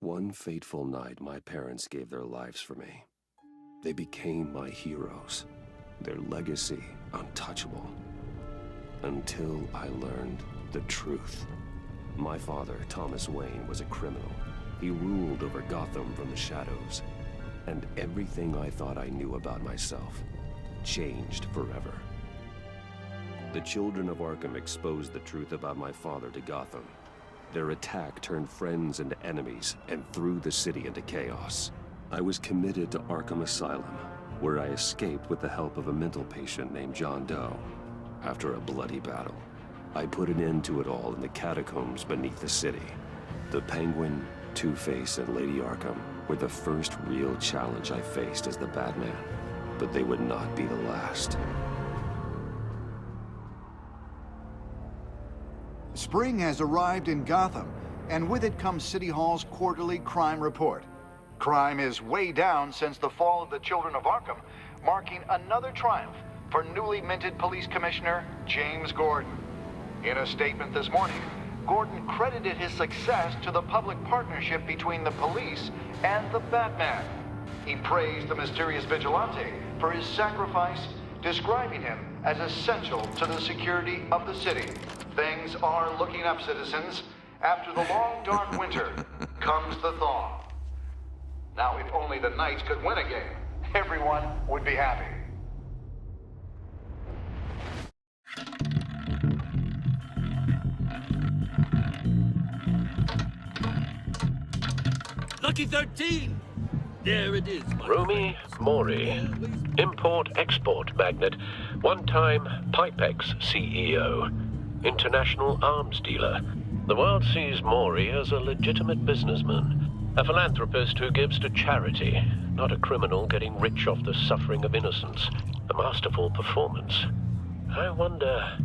One fateful night, my parents gave their lives for me. They became my heroes, their legacy untouchable. Until I learned the truth. My father, Thomas Wayne, was a criminal. He ruled over Gotham from the shadows. And everything I thought I knew about myself changed forever. The children of Arkham exposed the truth about my father to Gotham. Their attack turned friends into enemies and threw the city into chaos. I was committed to Arkham Asylum, where I escaped with the help of a mental patient named John Doe. After a bloody battle, I put an end to it all in the catacombs beneath the city. The Penguin, Two-Face, and Lady Arkham were the first real challenge I faced as the Batman, but they would not be the last. Spring has arrived in Gotham, and with it comes City Hall's quarterly crime report. Crime is way down since the fall of the Children of Arkham, marking another triumph for newly minted Police Commissioner James Gordon. In a statement this morning, Gordon credited his success to the public partnership between the police and the Batman. He praised the mysterious vigilante for his sacrifice, describing him as essential to the security of the city. Things are looking up, citizens. After the long, dark winter comes the thaw. Now, if only the Knights could win a game, everyone would be happy. Lucky 13! There it is, my Rumi Mori, import-export magnate, one-time Pipex CEO, international arms dealer. The world sees Mori as a legitimate businessman, a philanthropist who gives to charity, not a criminal getting rich off the suffering of innocence. A masterful performance. I wonder,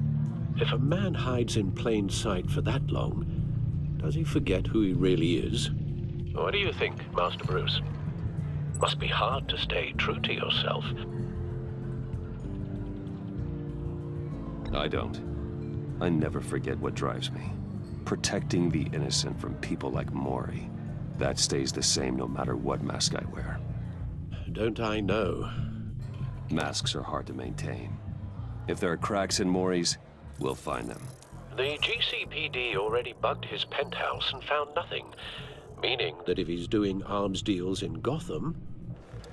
if a man hides in plain sight for that long, does he forget who he really is? What do you think, Master Bruce? Must be hard to stay true to yourself. I don't. I never forget what drives me. Protecting the innocent from people like Mori. That stays the same no matter what mask I wear. Don't I know? Masks are hard to maintain. If there are cracks in Mori's, we'll find them. The GCPD already bugged his penthouse and found nothing. Meaning that if he's doing arms deals in Gotham...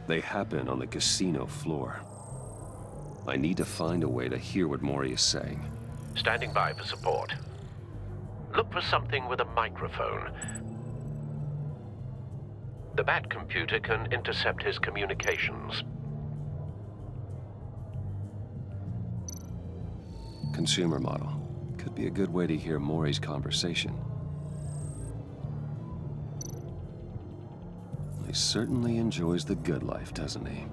They happen on the casino floor. I need to find a way to hear what Mori is saying. Standing by for support. Look for something with a microphone. The Bat computer can intercept his communications. Consumer model. Could be a good way to hear Mori's conversation. He certainly enjoys the good life, doesn't he?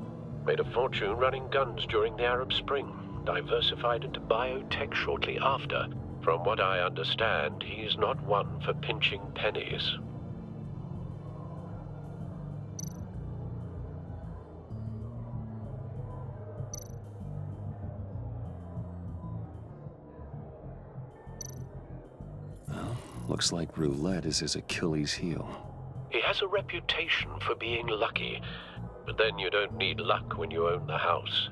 Made a fortune running guns during the Arab Spring. Diversified into biotech shortly after. From what I understand, he's not one for pinching pennies. Well, looks like roulette is his Achilles heel. He has a reputation for being lucky, but then you don't need luck when you own the house.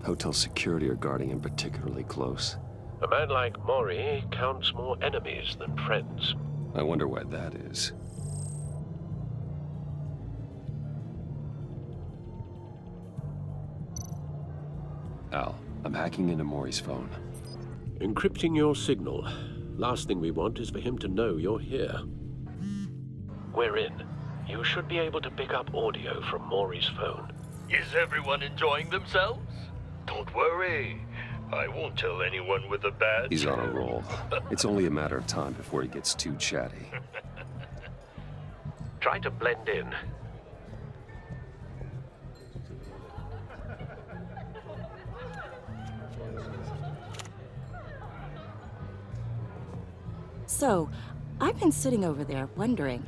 Hotel security are guarding him particularly close. A man like Mori counts more enemies than friends. I wonder why that is. Al, I'm hacking into Mori's phone. Encrypting your signal. Last thing we want is for him to know you're here. We're in. You should be able to pick up audio from Mori's phone. Is everyone enjoying themselves? Don't worry. I won't tell anyone with a badge. He's on a roll. It's only a matter of time before he gets too chatty. Try to blend in. So, I've been sitting over there wondering,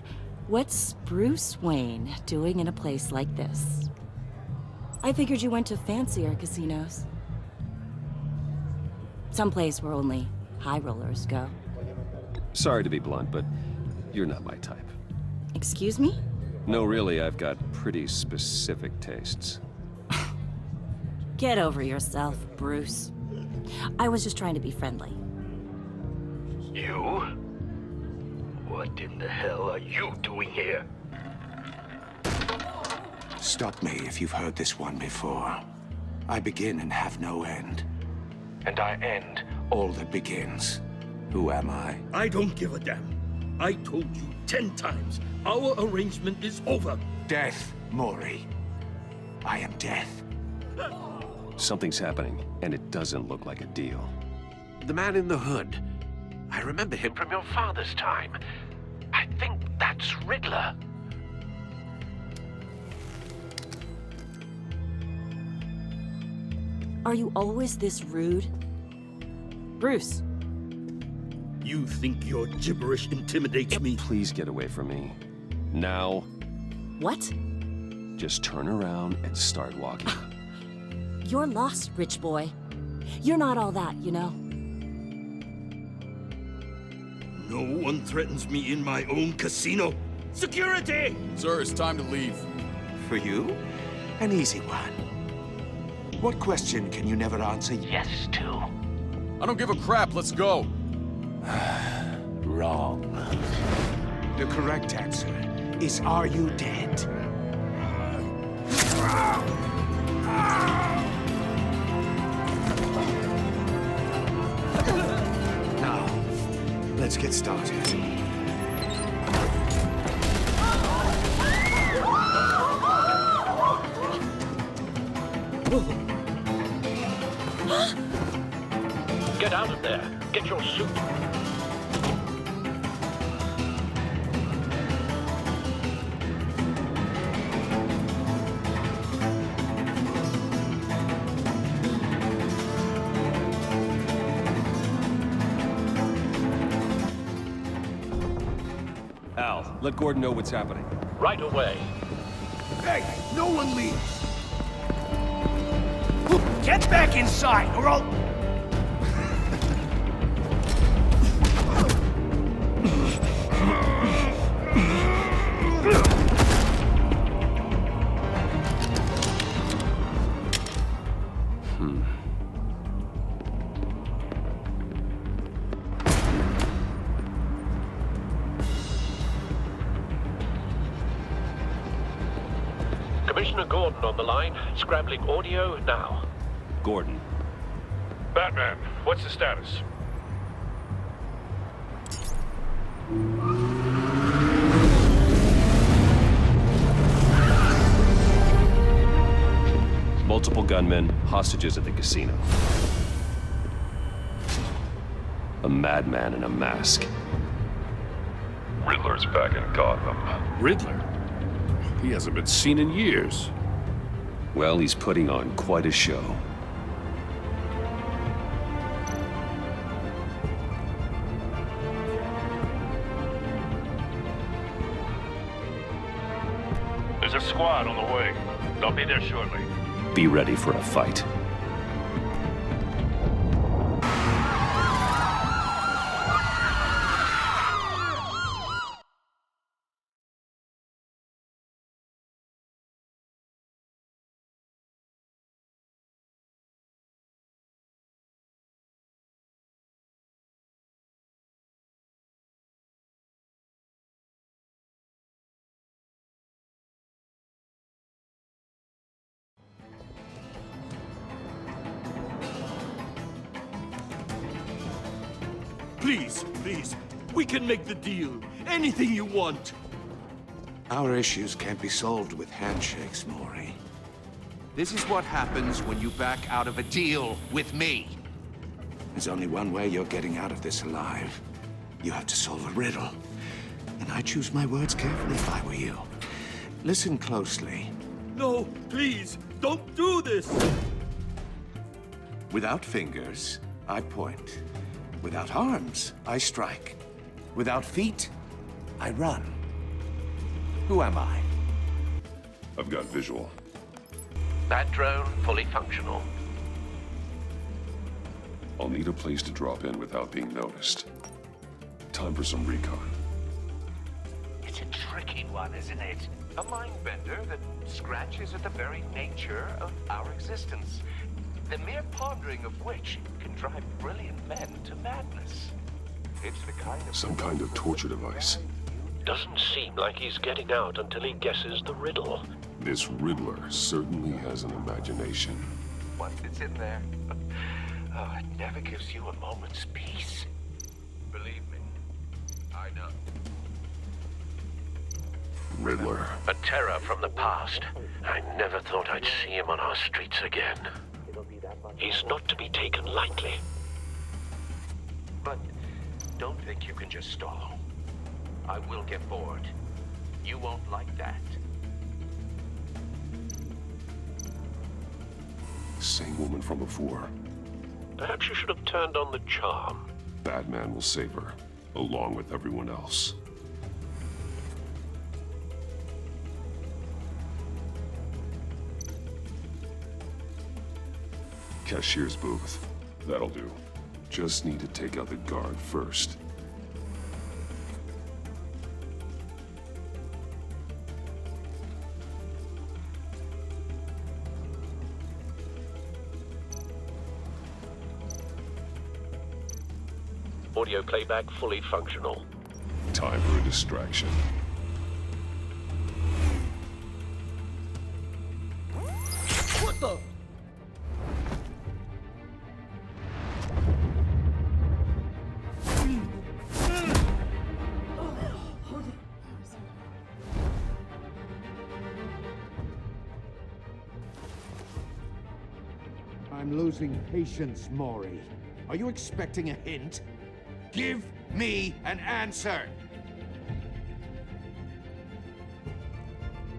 what's Bruce Wayne doing in a place like this? I figured you went to fancier casinos. Someplace where only high rollers go. Sorry to be blunt, but you're not my type. Excuse me? No, really, I've got pretty specific tastes. Get over yourself, Bruce. I was just trying to be friendly. You? What in the hell are you doing here? Stop me if you've heard this one before. I begin and have no end. And I end all that begins. Who am I? I don't give a damn. I told you 10 times. Our arrangement is over. Death, Maury. I am death. Something's happening, and it doesn't look like a deal. The man in the hood. I remember him from your father's time. I think that's Riddler. Are you always this rude? Bruce. You think your gibberish intimidates me? Please get away from me. Now. What? Just turn around and start walking. You're lost, rich boy. You're not all that, you know? No one threatens me in my own casino. Security! Sir, it's time to leave. For you? An easy one. What question can you never answer yes to? I don't give a crap, let's go. Wrong. The correct answer is, are you dead? Now, let's get started. Get out of there. Get your suit. Al, let Gordon know what's happening. Right away. Hey, no one leaves. Get back inside, or I'll... Commissioner Gordon on the line. Scrambling audio now. Gordon. Batman, what's the status? Multiple gunmen, hostages at the casino. A madman in a mask. Riddler's back in Gotham. Riddler? He hasn't been seen in years. Well, he's putting on quite a show. There's a squad on the way. They'll be there shortly. Be ready for a fight. Please, please. We can make the deal. Anything you want. Our issues can't be solved with handshakes, Maury. This is what happens when you back out of a deal with me. There's only one way you're getting out of this alive. You have to solve a riddle. And I choose my words carefully if I were you. Listen closely. No, please, don't do this. Without fingers, I point. Without arms, I strike. Without feet, I run. Who am I? I've got visual. Bat drone fully functional. I'll need a place to drop in without being noticed. Time for some recon. It's a tricky one, isn't it? A mind bender that scratches at the very nature of our existence. The mere pondering of which can drive brilliant men to madness. It's the kind of... Some kind of torture device. Doesn't seem like he's getting out until he guesses the riddle. This Riddler certainly has an imagination. Once it's in there, oh, it never gives you a moment's peace. Believe me, I know. Riddler. A terror from the past. I never thought I'd see him on our streets again. He's not to be taken lightly. But don't think you can just stall. I will get bored. You won't like that. Same woman from before. Perhaps you should have turned on the charm. Batman will save her, along with everyone else. Cashier's booth. That'll do. Just need to take out the guard first. Audio playback fully functional. Time for a distraction. What the? I'm losing patience, Maury. Are you expecting a hint? Give me an answer!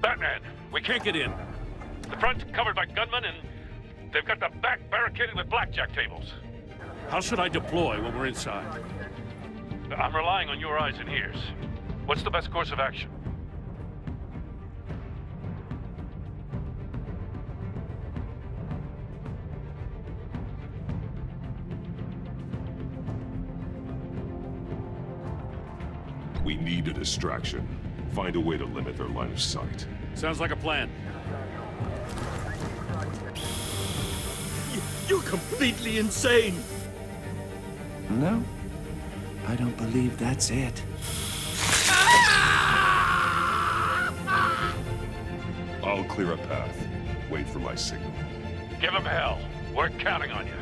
Batman, we can't get in. The front's covered by gunmen, and they've got the back barricaded with blackjack tables. How should I deploy when we're inside? I'm relying on your eyes and ears. What's the best course of action? We need a distraction. Find a way to limit their line of sight. Sounds like a plan. You're completely insane! No, I don't believe that's it. I'll clear a path. Wait for my signal. Give him hell. We're counting on you.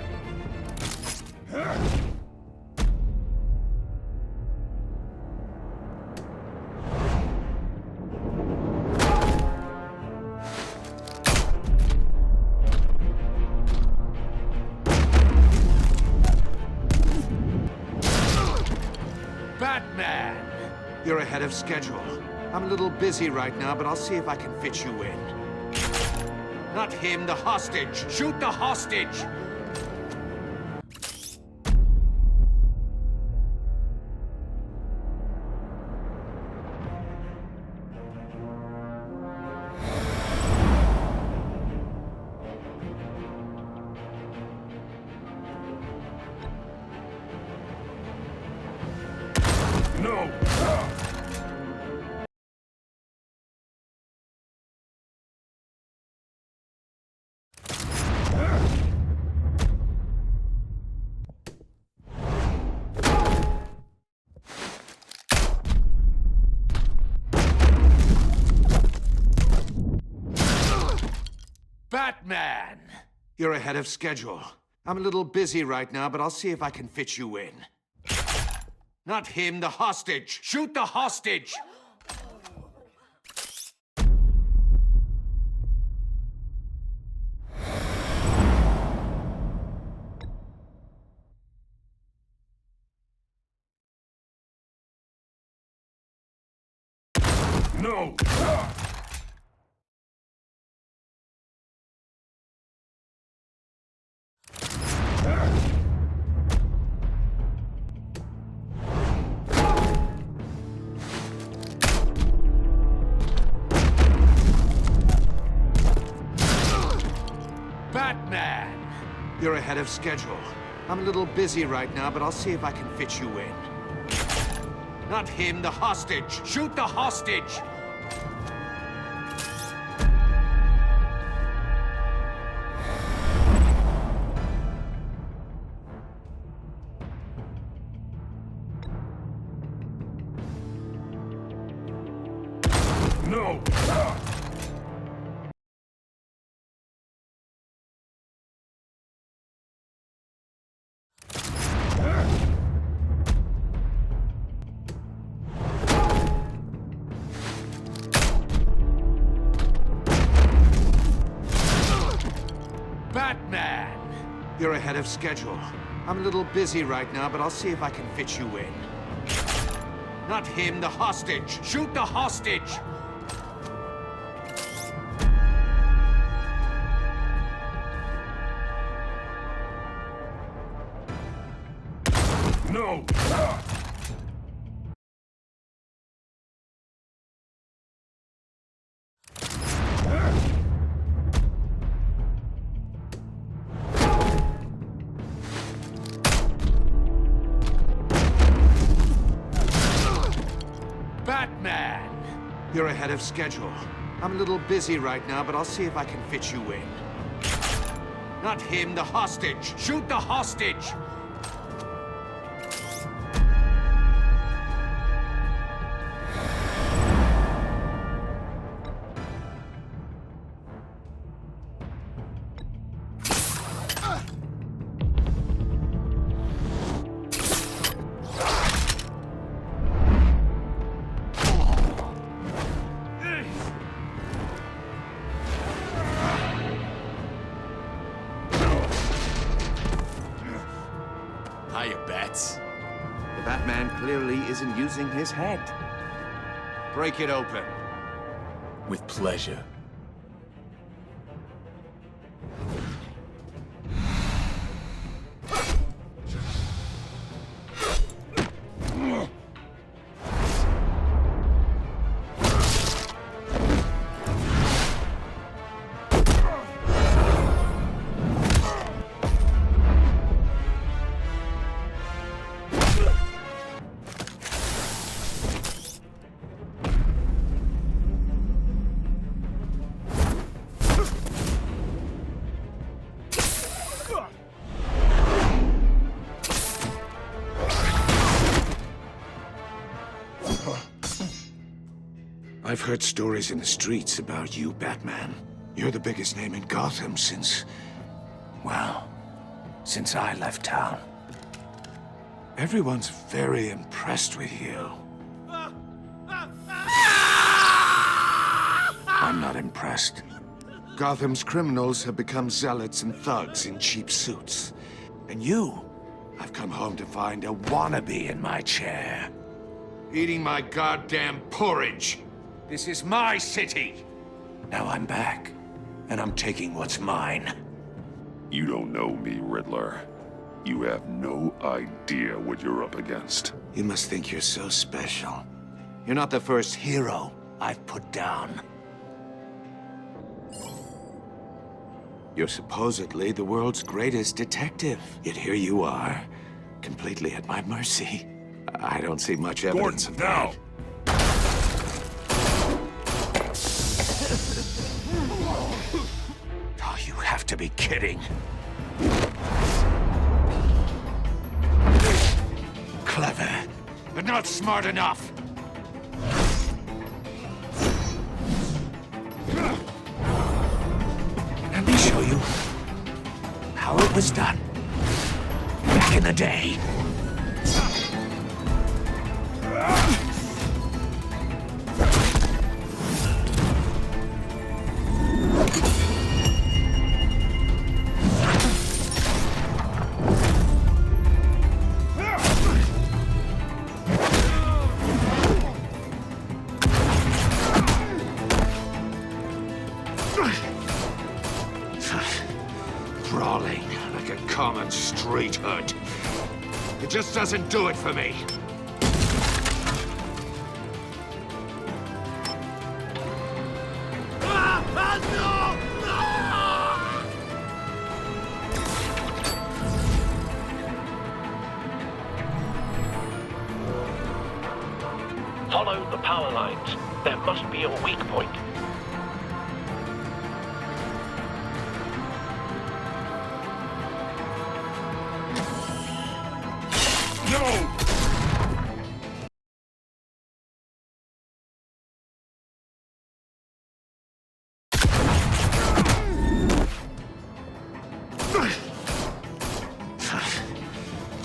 Batman! You're ahead of schedule. I'm a little busy right now, but I'll see if I can fit you in. Not him, the hostage! Shoot the hostage! No! Batman! You're ahead of schedule. I'm a little busy right now, but I'll see if I can fit you in. Not him, the hostage! Shoot the hostage! No! You're ahead of schedule. I'm a little busy right now, but I'll see if I can fit you in. Not him, the hostage! Shoot the hostage! No! Batman! You're ahead of schedule. I'm a little busy right now, but I'll see if I can fit you in. Not him, the hostage! Shoot the hostage! No! Batman! You're ahead of schedule. I'm a little busy right now, but I'll see if I can fit you in. Not him, the hostage! Shoot the hostage! Hiya, Bats. The Batman clearly isn't using his head. Break it open. With pleasure. I've heard stories in the streets about you, Batman. You're the biggest name in Gotham since... well, since I left town. Everyone's very impressed with you. I'm not impressed. Gotham's criminals have become zealots and thugs in cheap suits. And you, I've come home to find a wannabe in my chair. Eating my goddamn porridge. This is my city. Now I'm back, and I'm taking what's mine. You don't know me, Riddler. You have no idea what you're up against. You must think you're so special. You're not the first hero I've put down. You're supposedly the world's greatest detective. Yet here you are, completely at my mercy. I don't see much evidence of that. Oh, you have to be kidding. Clever, but not smart enough. Let me show you how it was done back in the day. Brawling like a common street hood. It just doesn't do it for me. Follow the power lines. There must be a weak point. No!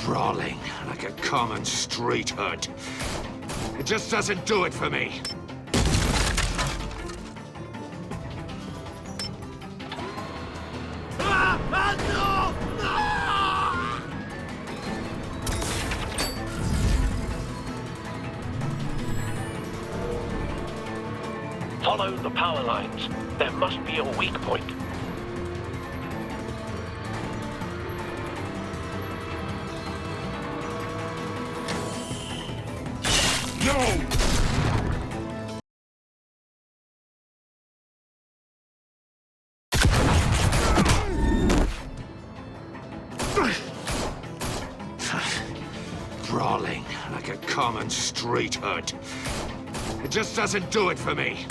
Brawling like a common street hood. It just doesn't do it for me. Follow the power lines. There must be a weak point. No! Brawling like a common street hood. It just doesn't do it for me.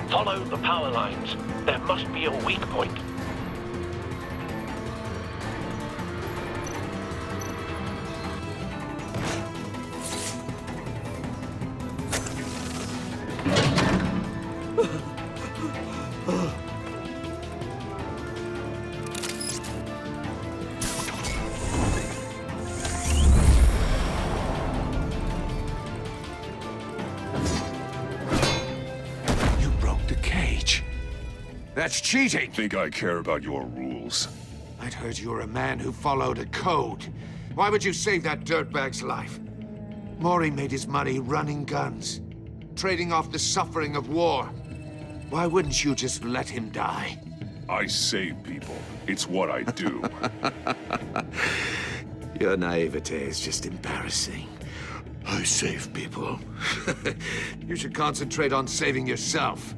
Follow the power lines. There must be a weak point. You broke the cage. That's cheating. Think I care about your rules? I'd heard you were a man who followed a code. Why would you save that dirtbag's life? Maury made his money running guns, trading off the suffering of war. Why wouldn't you just let him die? I save people. It's what I do. Your naivete is just embarrassing. I save people. You should concentrate on saving yourself.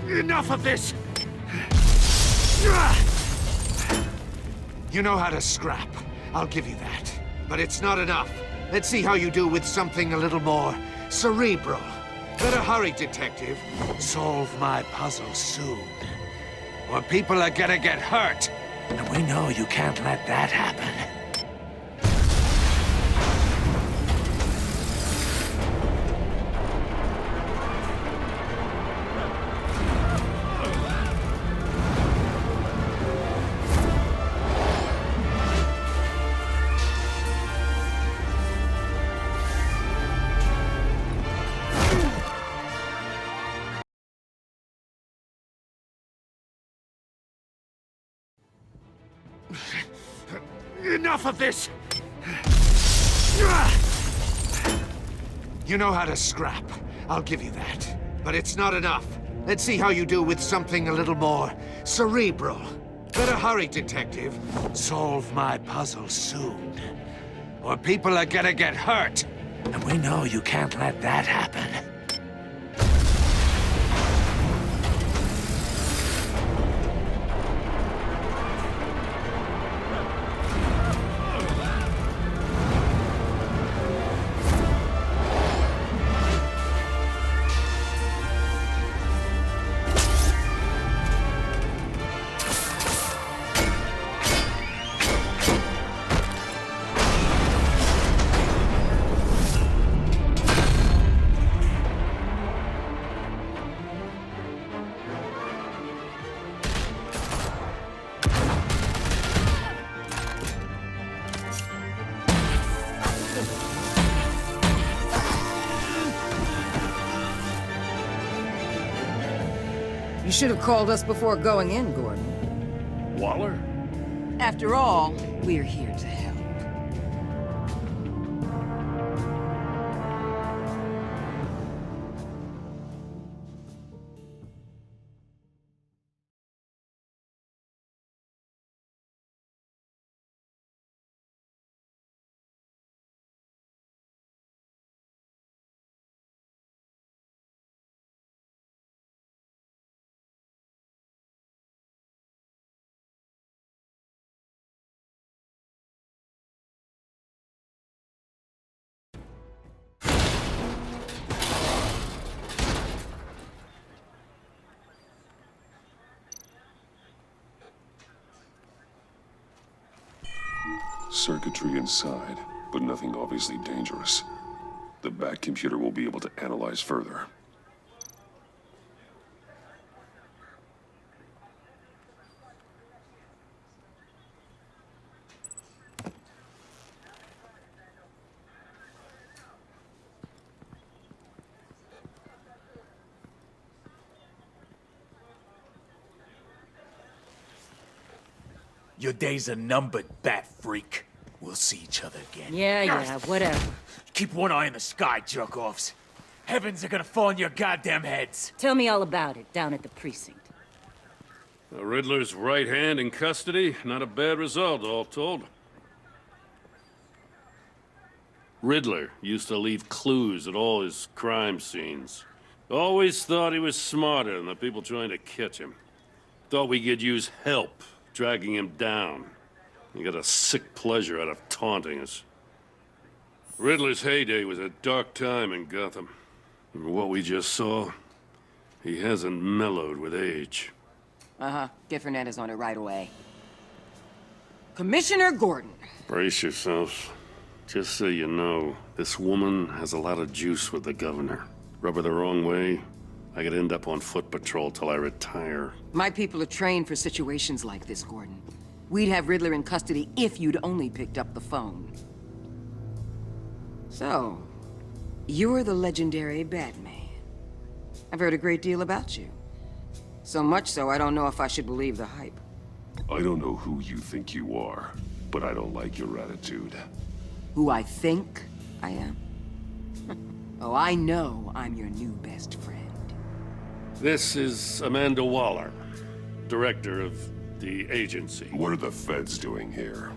Enough of this! You know how to scrap. I'll give you that. But it's not enough. Let's see how you do with something a little more cerebral. Better hurry, detective. Solve my puzzle soon. Or people are gonna get hurt. And we know you can't let that happen. Enough of this! You know how to scrap. I'll give you that. But it's not enough. Let's see how you do with something a little more cerebral. Better hurry, detective. Solve my puzzle soon. Or people are gonna get hurt. And we know you can't let that happen. You should have called us before going in, Gordon. Waller? After all, we're here to help. Circuitry inside, but nothing obviously dangerous. The back computer will be able to analyze further. Your days are numbered, bat freak. We'll see each other again. Yeah, whatever. Keep one eye in the sky, jerk-offs. Heavens are gonna fall on your goddamn heads. Tell me all about it down at the precinct. The Riddler's right hand in custody. Not a bad result, all told. Riddler used to leave clues at all his crime scenes. Always thought he was smarter than the people trying to catch him. Thought we could use help dragging him down. He got a sick pleasure out of taunting us. Riddler's heyday was a dark time in Gotham. And what we just saw, he hasn't mellowed with age. Uh-huh. Get Fernandez on it right away. Commissioner Gordon. Brace yourselves. Just so you know, this woman has a lot of juice with the governor. Rub her the wrong way, I could end up on foot patrol till I retire. My people are trained for situations like this, Gordon. We'd have Riddler in custody if you'd only picked up the phone. So, you're the legendary Batman. I've heard a great deal about you. So much so, I don't know if I should believe the hype. I don't know who you think you are, but I don't like your attitude. Who I think I am? Oh, I know I'm your new best friend. This is Amanda Waller, director of the agency. What are the feds doing here?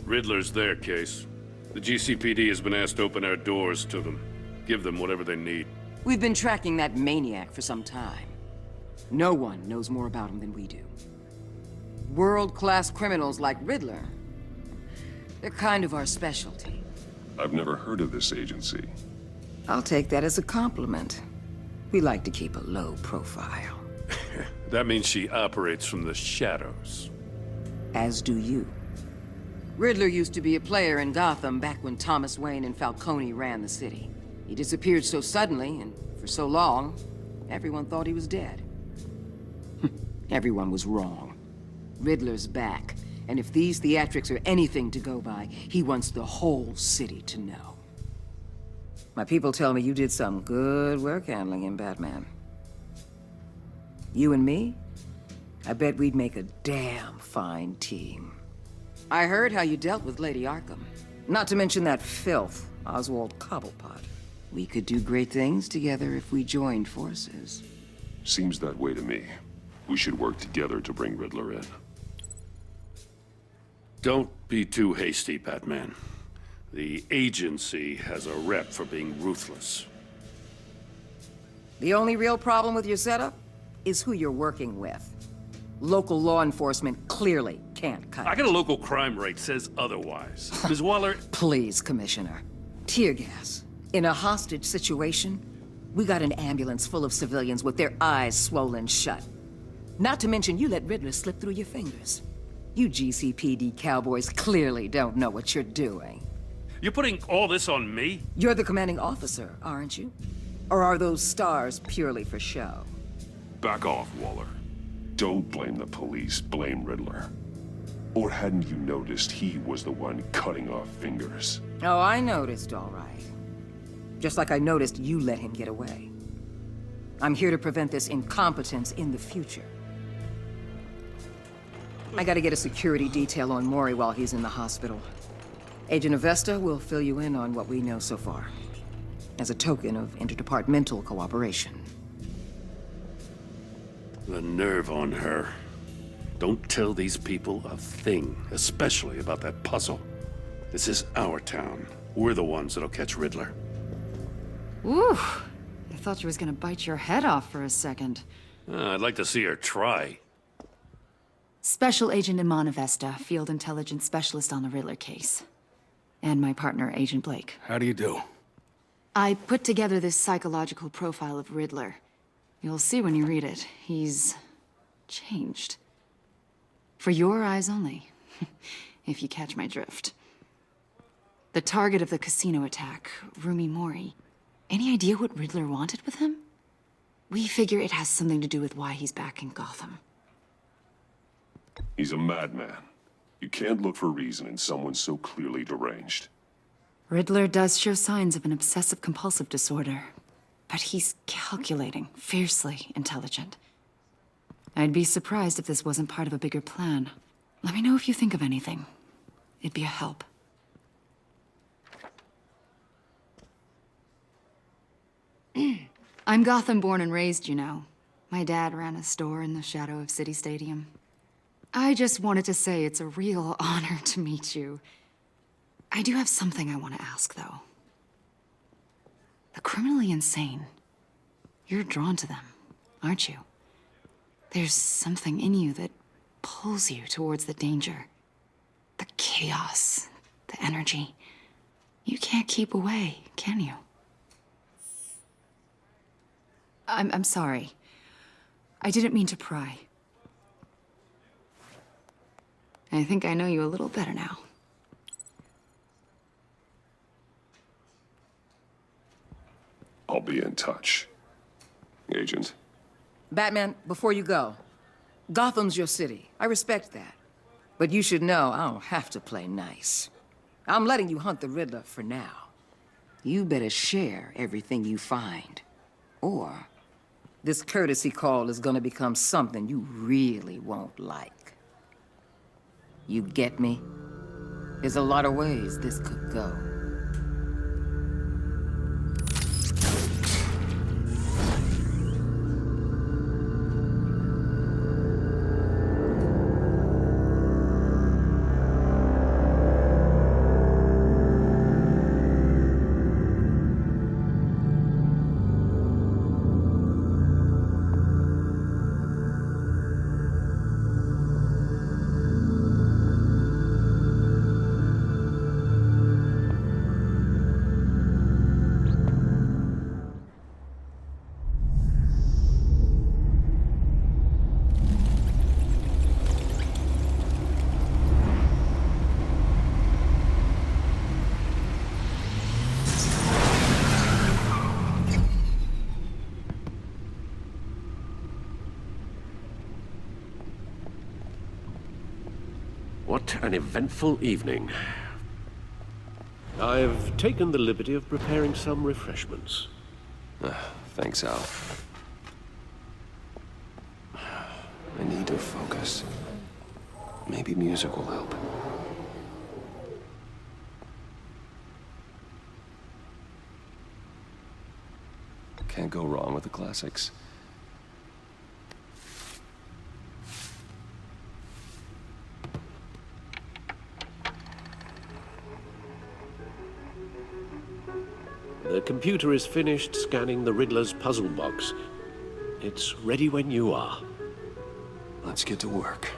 Riddler's their case. The GCPD has been asked to open our doors to them. Give them whatever they need. We've been tracking that maniac for some time. No one knows more about him than we do. World-class criminals like Riddler, they're kind of our specialty. I've never heard of this agency. I'll take that as a compliment. We like to keep a low profile. That means she operates from the shadows. As do you. Riddler used to be a player in Gotham back when Thomas Wayne and Falcone ran the city. He disappeared so suddenly and for so long, everyone thought he was dead. Everyone was wrong. Riddler's back, and if these theatrics are anything to go by, he wants the whole city to know. My people tell me you did some good work handling him, Batman. You and me? I bet we'd make a damn fine team. I heard how you dealt with Lady Arkham. Not to mention that filth, Oswald Cobblepot. We could do great things together if we joined forces. Seems that way to me. We should work together to bring Riddler in. Don't be too hasty, Batman. The agency has a rep for being ruthless. The only real problem with your setup is who you're working with. Local law enforcement clearly can't cut it. I got a local crime rate says otherwise. Ms. Waller... Please, Commissioner. Tear gas. In a hostage situation, we got an ambulance full of civilians with their eyes swollen shut. Not to mention you let Riddler slip through your fingers. You GCPD cowboys clearly don't know what you're doing. You're putting all this on me? You're the commanding officer, aren't you? Or are those stars purely for show? Back off, Waller. Don't blame the police, blame Riddler. Or hadn't you noticed he was the one cutting off fingers? Oh, I noticed, all right. Just like I noticed you let him get away. I'm here to prevent this incompetence in the future. I gotta get a security detail on Mori while he's in the hospital. Agent Avesta will fill you in on what we know so far, as a token of interdepartmental cooperation. The nerve on her. Don't tell these people a thing, especially about that puzzle. This is our town. We're the ones that'll catch Riddler. Ooh, I thought she was gonna bite your head off for a second. I'd like to see her try. Special Agent Iman Avesta, Field Intelligence Specialist on the Riddler case. And my partner, Agent Blake. How do you do? I put together this psychological profile of Riddler. You'll see when you read it. He's changed. For your eyes only, if you catch my drift. The target of the casino attack, Rumi Mori. Any idea what Riddler wanted with him? We figure it has something to do with why he's back in Gotham. He's a madman. You can't look for reason in someone so clearly deranged. Riddler does show signs of an obsessive-compulsive disorder, but he's calculating, fiercely intelligent. I'd be surprised if this wasn't part of a bigger plan. Let me know if you think of anything. It'd be a help. I'm Gotham born and raised, you know. My dad ran a store in the shadow of City Stadium. I just wanted to say it's a real honor to meet you. I do have something I want to ask, though. The criminally insane. You're drawn to them, aren't you? There's something in you that pulls you towards the danger. The chaos, the energy. You can't keep away, can you? I'm sorry. I didn't mean to pry. I think I know you a little better now. I'll be in touch. Agent. Batman, before you go, Gotham's your city. I respect that. But you should know I don't have to play nice. I'm letting you hunt the Riddler for now. You better share everything you find. Or this courtesy call is gonna become something you really won't like. You get me? There's a lot of ways this could go. What an eventful evening. I've taken the liberty of preparing some refreshments. Thanks, Al. I need to focus. Maybe music will help. Can't go wrong with the classics. The computer is finished scanning the Riddler's puzzle box. It's ready when you are. Let's get to work.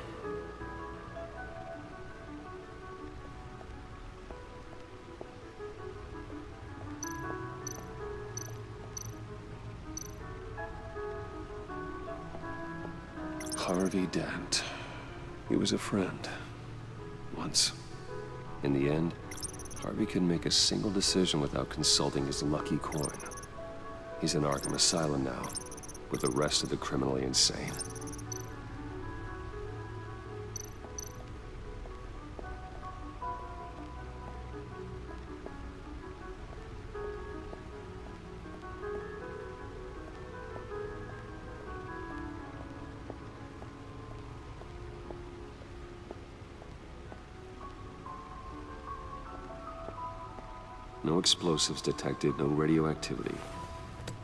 Harvey Dent. He was a friend. Once. In the end, Harvey couldn't make a single decision without consulting his lucky coin. He's in Arkham Asylum now, with the rest of the criminally insane. No explosives detected, no radioactivity.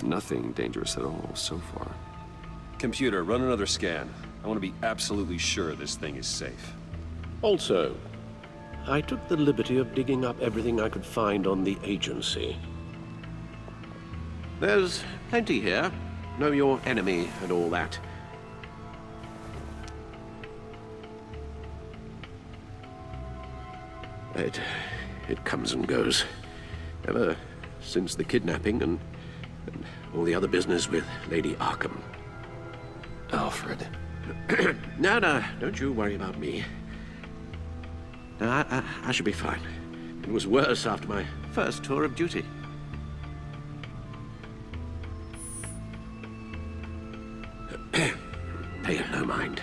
Nothing dangerous at all so far. Computer, run another scan. I want to be absolutely sure this thing is safe. Also, I took the liberty of digging up everything I could find on the agency. There's plenty here. Know your enemy and all that. It comes and goes. Ever since the kidnapping and all the other business with Lady Arkham. Alfred. No, don't you worry about me. No, I should be fine. It was worse after my first tour of duty. Pay it no mind.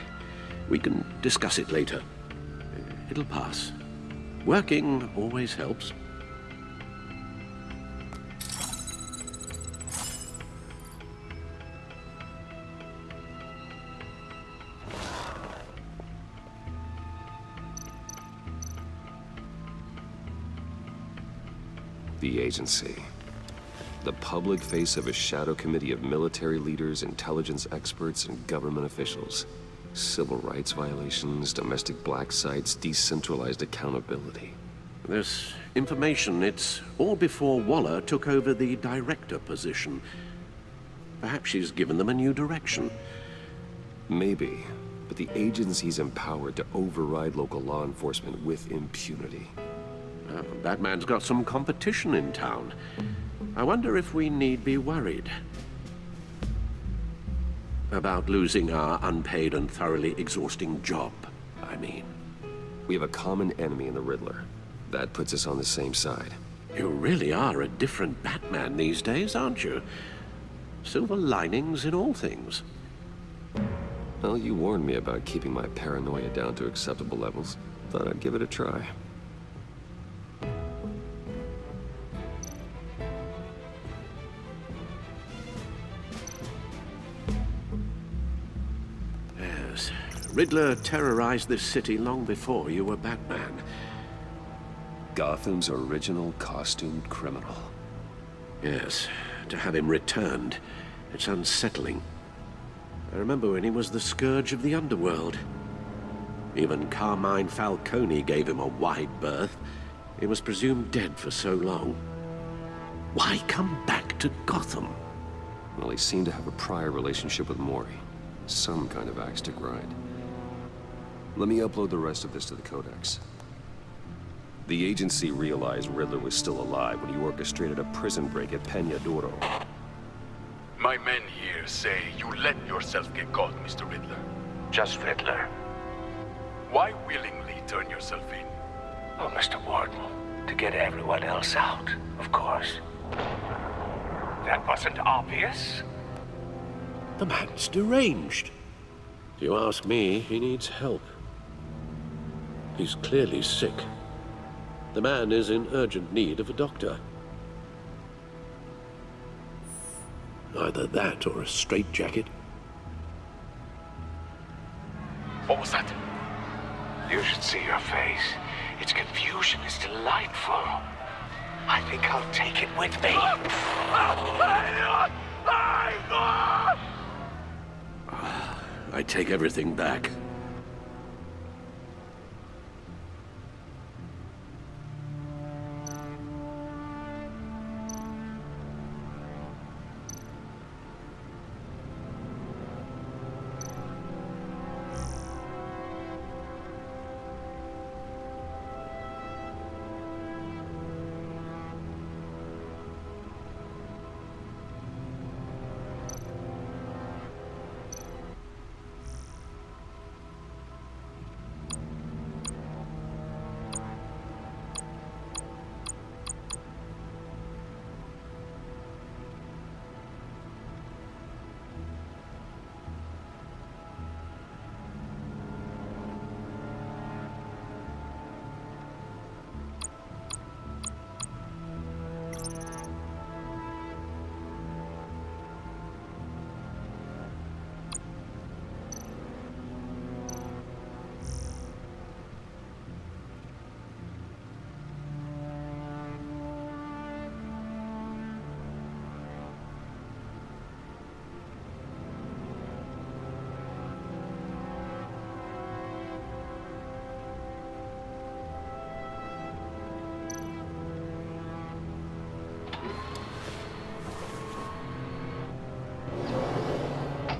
We can discuss it later. It'll pass. Working always helps. The agency. The public face of a shadow committee of military leaders, intelligence experts, and government officials. Civil rights violations, domestic black sites, decentralized accountability. This information, it's all before Waller took over the director position. Perhaps she's given them a new direction. Maybe, but the agency's empowered to override local law enforcement with impunity. Batman's got some competition in town. I wonder if we need be worried about losing our unpaid and thoroughly exhausting job, I mean. We have a common enemy in the Riddler. That puts us on the same side. You really are a different Batman these days, aren't you? Silver linings in all things. Well, you warned me about keeping my paranoia down to acceptable levels. Thought I'd give it a try. Yes, Riddler terrorized this city long before you were Batman. Gotham's original costumed criminal. Yes, to have him returned, it's unsettling. I remember when he was the scourge of the underworld. Even Carmine Falcone gave him a wide berth. He was presumed dead for so long. Why come back to Gotham? Well, he seemed to have a prior relationship with Mori. Some kind of axe to grind. Let me upload the rest of this to the Codex. The agency realized Riddler was still alive when he orchestrated a prison break at Peña Duro. My men here say you let yourself get caught, Mr. Riddler. Just Riddler. Why willingly turn yourself in? Oh, Mr. Warden, to get everyone else out, of course. That wasn't obvious. The man's deranged. If you ask me, he needs help. He's clearly sick. The man is in urgent need of a doctor. Either that or a straitjacket. What was that? You should see your face. Its confusion is delightful. I think I'll take it with me. I take everything back.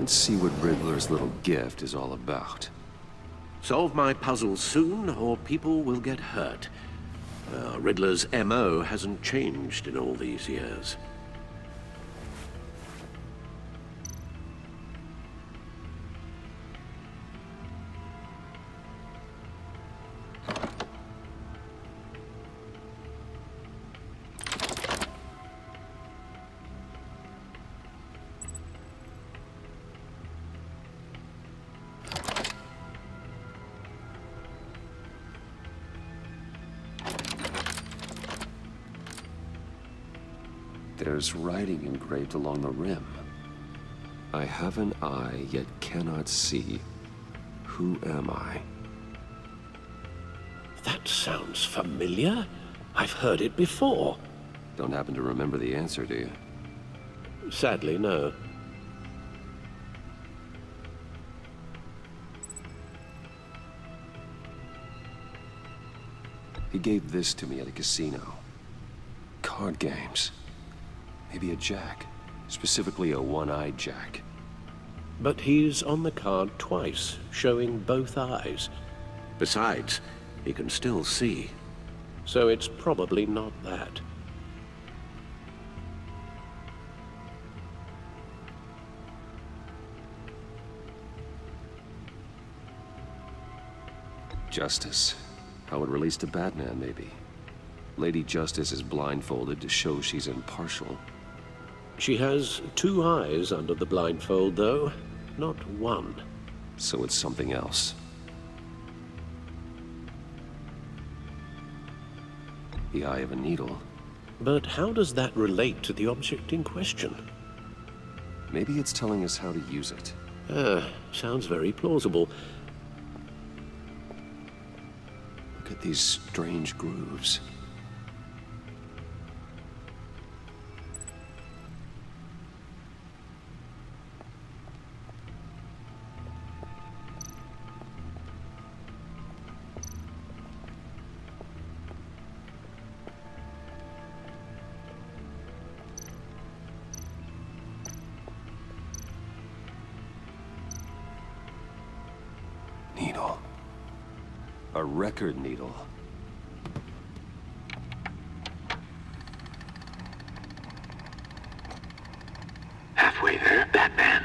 Let's see what Riddler's little gift is all about. Solve my puzzle soon, or people will get hurt. Riddler's MO hasn't changed in all these years. There's writing engraved along the rim. I have an eye, yet cannot see. Who am I? That sounds familiar. I've heard it before. Don't happen to remember the answer, do you? Sadly, no. He gave this to me at a casino. Card games. Maybe a jack. Specifically a one-eyed jack. But he's on the card twice, showing both eyes. Besides, he can still see. So it's probably not that. Justice. How it relates to Batman, maybe. Lady Justice is blindfolded to show she's impartial. She has two eyes under the blindfold, though, not one. So it's something else. The eye of a needle. But how does that relate to the object in question? Maybe it's telling us how to use it. Sounds very plausible. Look at these strange grooves. Needle. A record needle. Halfway there, Batman.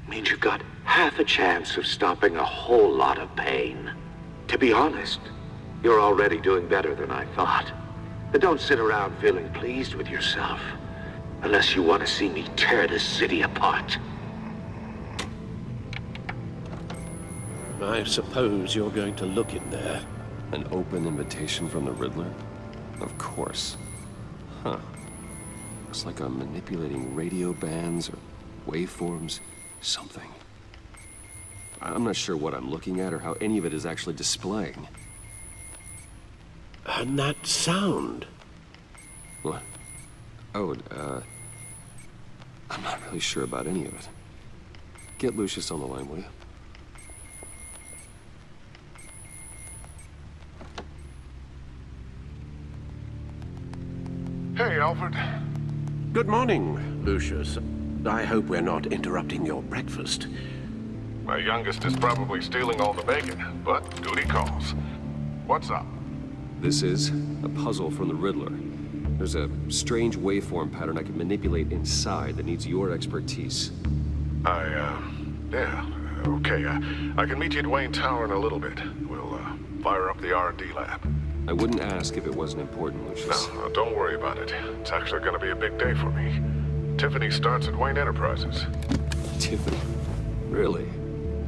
Means you've got half a chance of stopping a whole lot of pain. To be honest, you're already doing better than I thought. But don't sit around feeling pleased with yourself. Unless you want to see me tear this city apart. I suppose you're going to look in there. An open invitation from the Riddler? Of course. Huh. Looks like I'm manipulating radio bands or waveforms. Something. I'm not sure what I'm looking at or how any of it is actually displaying. And that sound? What? Oh, I'm not really sure about any of it. Get Lucius on the line, will you? Hey, Alfred. Good morning, Lucius. I hope we're not interrupting your breakfast. My youngest is probably stealing all the bacon, but duty calls. What's up? This is a puzzle from the Riddler. There's a strange waveform pattern I can manipulate inside that needs your expertise. Yeah, okay. I can meet you at Wayne Tower in a little bit. We'll, fire up the R&D lab. I wouldn't ask if it wasn't important, Lucius. No, don't worry about it. It's actually gonna be a big day for me. Tiffany starts at Wayne Enterprises. Tiffany? Really?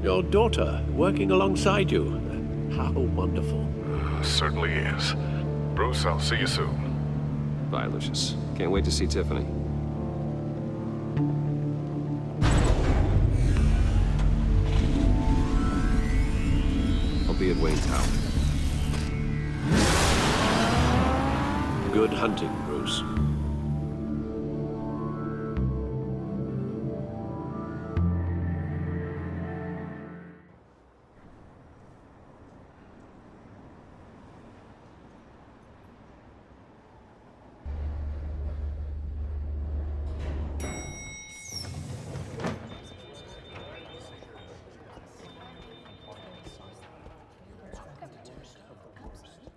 Your daughter, working alongside you. How wonderful. Certainly is. Bruce, I'll see you soon. Bye, Lucius. Can't wait to see Tiffany. I'll be at Wayne Tower. Good hunting, Bruce.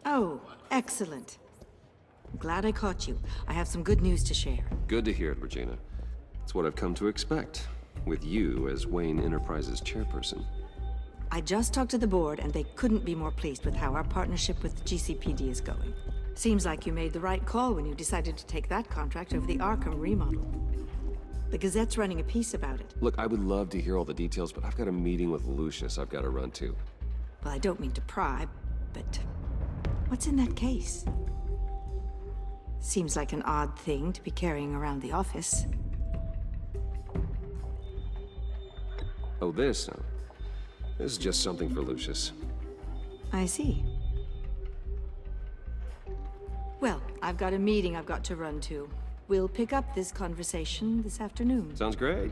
Oh, excellent. I'm glad I caught you. I have some good news to share. Good to hear it, Regina. It's what I've come to expect, with you as Wayne Enterprises chairperson. I just talked to the board, and they couldn't be more pleased with how our partnership with GCPD is going. Seems like you made the right call when you decided to take that contract over the Arkham remodel. The Gazette's running a piece about it. Look, I would love to hear all the details, but I've got a meeting with Lucius I've got to run to. Well, I don't mean to pry, but what's in that case? Seems like an odd thing to be carrying around the office. Oh, this? No. This is just something for Lucius. I see. Well, I've got a meeting I've got to run to. We'll pick up this conversation this afternoon. Sounds great.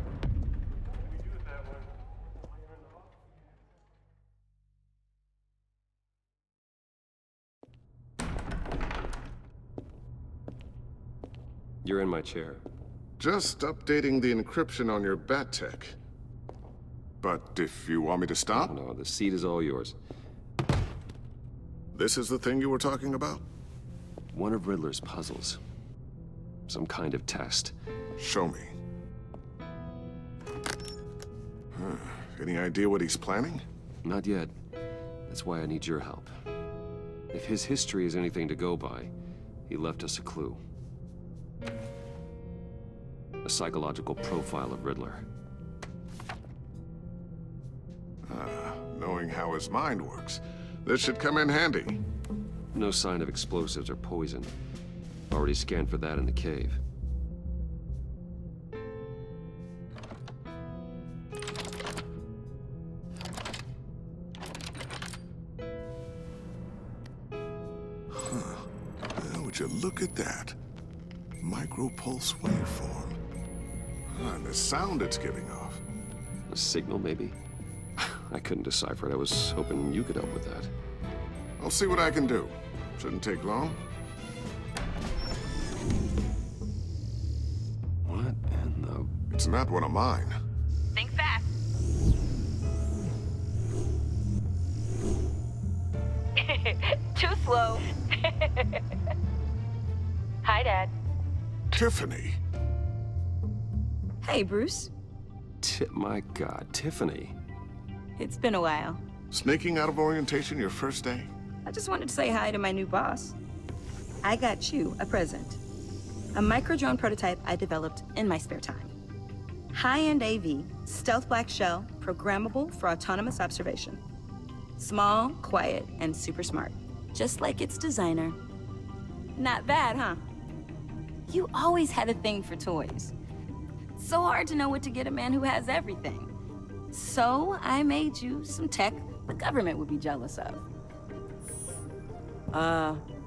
You're in my chair. Just updating the encryption on your bat tech. But if you want me to stop? No, the seat is all yours. This is the thing you were talking about? One of Riddler's puzzles. Some kind of test. Show me. Any idea what he's planning? Not yet. That's why I need your help. If his history is anything to go by, he left us a clue. A psychological profile of Riddler. Knowing how his mind works, this should come in handy. No sign of explosives or poison. Already scanned for that in the cave. Would you look at that? Micropulse waveform. And the sound it's giving off. A signal, maybe? I couldn't decipher it. I was hoping you could help with that. I'll see what I can do. Shouldn't take long. What in the... It's not one of mine. Think fast. Too slow. Hi, Dad. Tiffany. Hey, Bruce. My God, Tiffany. It's been a while. Sneaking out of orientation your first day? I just wanted to say hi to my new boss. I got you a present. A micro-drone prototype I developed in my spare time. High-end AV, stealth black shell, programmable for autonomous observation. Small, quiet, and super smart. Just like its designer. Not bad, huh? You always had a thing for toys. So hard to know what to get a man who has everything. So I made you some tech the government would be jealous of.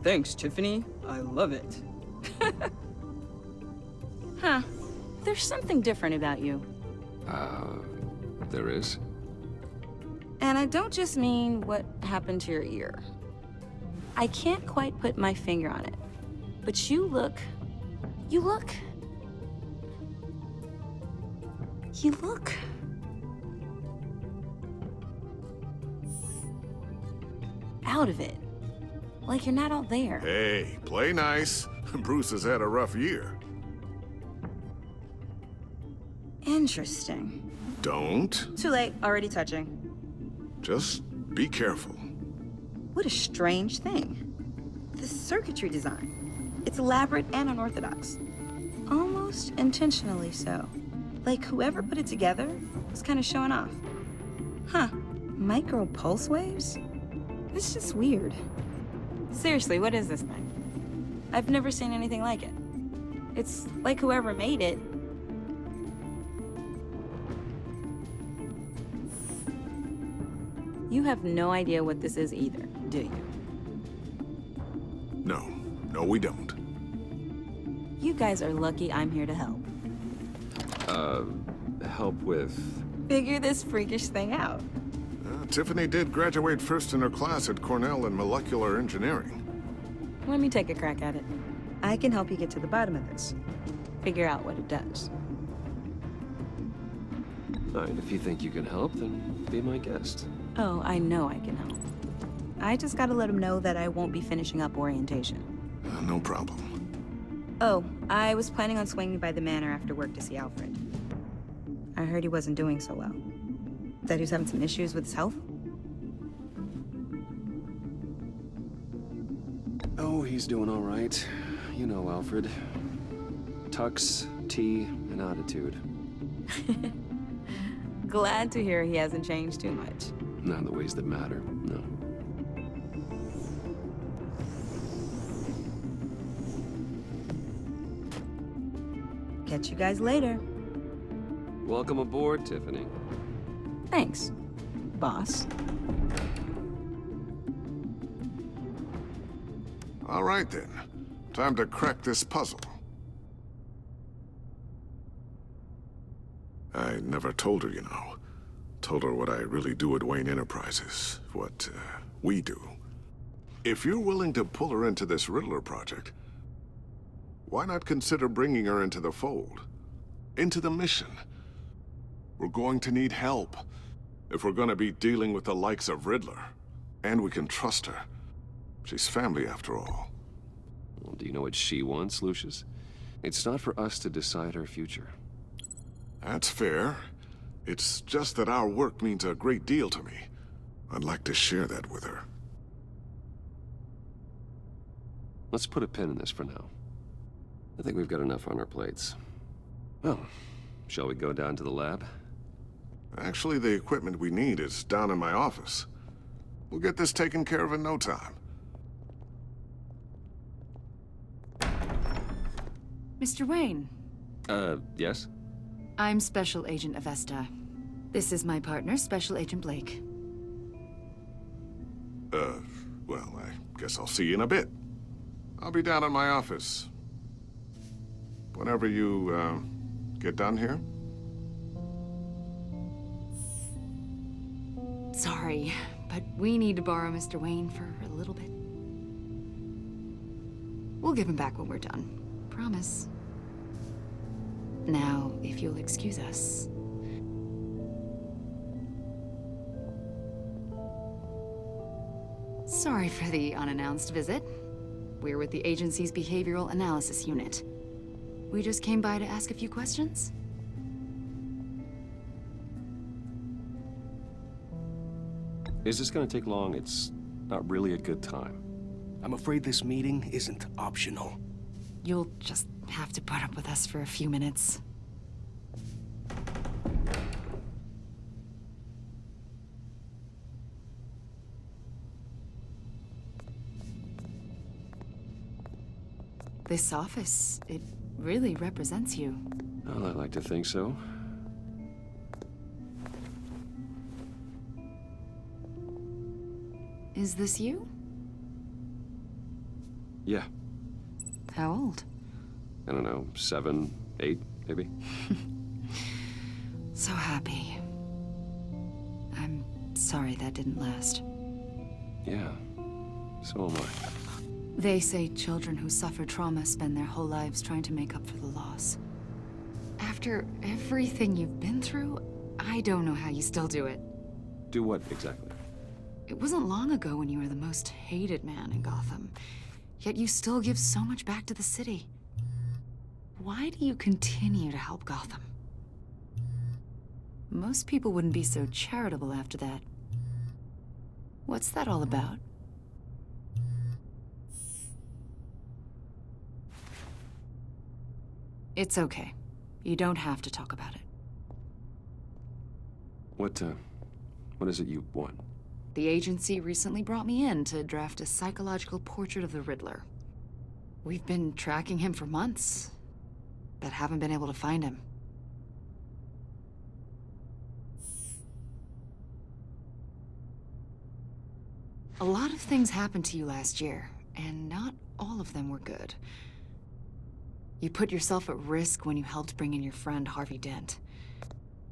Thanks, Tiffany. I love it. Huh. There's something different about you. There is? And I don't just mean what happened to your ear. I can't quite put my finger on it. But you look... out of it. Like you're not all there. Hey, play nice. Bruce has had a rough year. Interesting. Don't. Too late, already touching. Just be careful. What a strange thing. The circuitry design. It's elaborate and unorthodox. Almost intentionally so. Like whoever put it together was kind of showing off. Huh. Micro pulse waves? It's just weird. Seriously, what is this thing? I've never seen anything like it. It's like whoever made it. You have no idea what this is either, do you? No, we don't. You guys are lucky I'm here to help. Help with... Figure this freakish thing out. Tiffany did graduate first in her class at Cornell in molecular engineering. Let me take a crack at it. I can help you get to the bottom of this. Figure out what it does. All right, if you think you can help, then be my guest. Oh, I know I can help. I just gotta let him know that I won't be finishing up orientation. No problem. Oh, I was planning on swinging by the manor after work to see Alfred. I heard he wasn't doing so well. That he was having some issues with his health? Oh, he's doing all right. You know Alfred. Tux, tea, and attitude. Glad to hear he hasn't changed too much. Not in the ways that matter, no. Catch you guys later. Welcome aboard, Tiffany. Thanks, boss. All right, then. Time to crack this puzzle. I never told her, you know. Told her what I really do at Wayne Enterprises. What, we do. If you're willing to pull her into this Riddler project, why not consider bringing her into the fold? Into the mission? We're going to need help if we're going to be dealing with the likes of Riddler. And we can trust her. She's family, after all. Well, do you know what she wants, Lucius? It's not for us to decide her future. That's fair. It's just that our work means a great deal to me. I'd like to share that with her. Let's put a pin in this for now. I think we've got enough on our plates. Well, shall we go down to the lab? Actually, the equipment we need is down in my office. We'll get this taken care of in no time. Mr. Wayne. Yes? I'm Special Agent Avesta. This is my partner, Special Agent Blake. Well, I guess I'll see you in a bit. I'll be down in my office. Whenever you, get done here. Sorry, but we need to borrow Mr. Wayne for a little bit. We'll give him back when we're done. Promise. Now, if you'll excuse us. Sorry for the unannounced visit. We're with the agency's behavioral analysis unit. We just came by to ask a few questions. Is this gonna take long? It's not really a good time. I'm afraid this meeting isn't optional. You'll just have to put up with us for a few minutes. This office, it really represents you. Well, I like to think so. Is this you? Yeah. How old? I don't know, 7, 8, maybe? So happy. I'm sorry that didn't last. Yeah, so am I. They say children who suffer trauma spend their whole lives trying to make up for the loss. After everything you've been through, I don't know how you still do it. Do what, exactly? It wasn't long ago when you were the most hated man in Gotham. Yet you still give so much back to the city. Why do you continue to help Gotham? Most people wouldn't be so charitable after that. What's that all about? It's okay. You don't have to talk about it. What is it you want? The agency recently brought me in to draft a psychological portrait of the Riddler. We've been tracking him for months, but haven't been able to find him. A lot of things happened to you last year, and not all of them were good. You put yourself at risk when you helped bring in your friend Harvey Dent.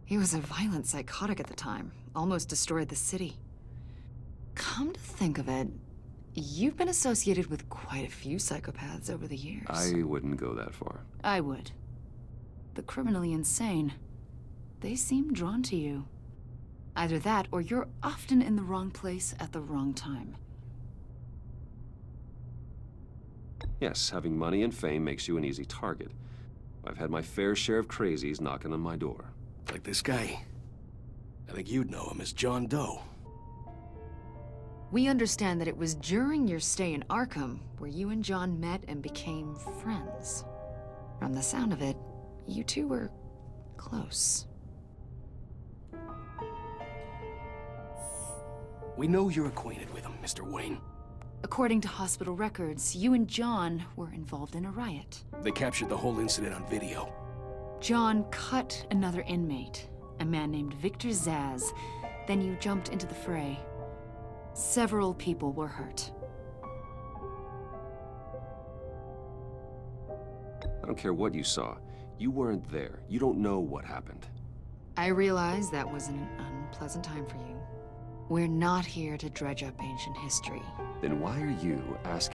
He was a violent psychotic at the time, almost destroyed the city. Come to think of it, you've been associated with quite a few psychopaths over the years. I wouldn't go that far. I would. The criminally insane. They seem drawn to you. Either that, or you're often in the wrong place at the wrong time. Yes, having money and fame makes you an easy target. I've had my fair share of crazies knocking on my door. Like this guy. I think you'd know him as John Doe. We understand that it was during your stay in Arkham where you and John met and became friends. From the sound of it, you two were close. We know you're acquainted with him, Mr. Wayne. According to hospital records, you and John were involved in a riot. They captured the whole incident on video. John cut another inmate, a man named Victor Zaz. Then you jumped into the fray. Several people were hurt. I don't care what you saw. You weren't there. You don't know what happened. I realize that was an unpleasant time for you. We're not here to dredge up ancient history. Then why are you asking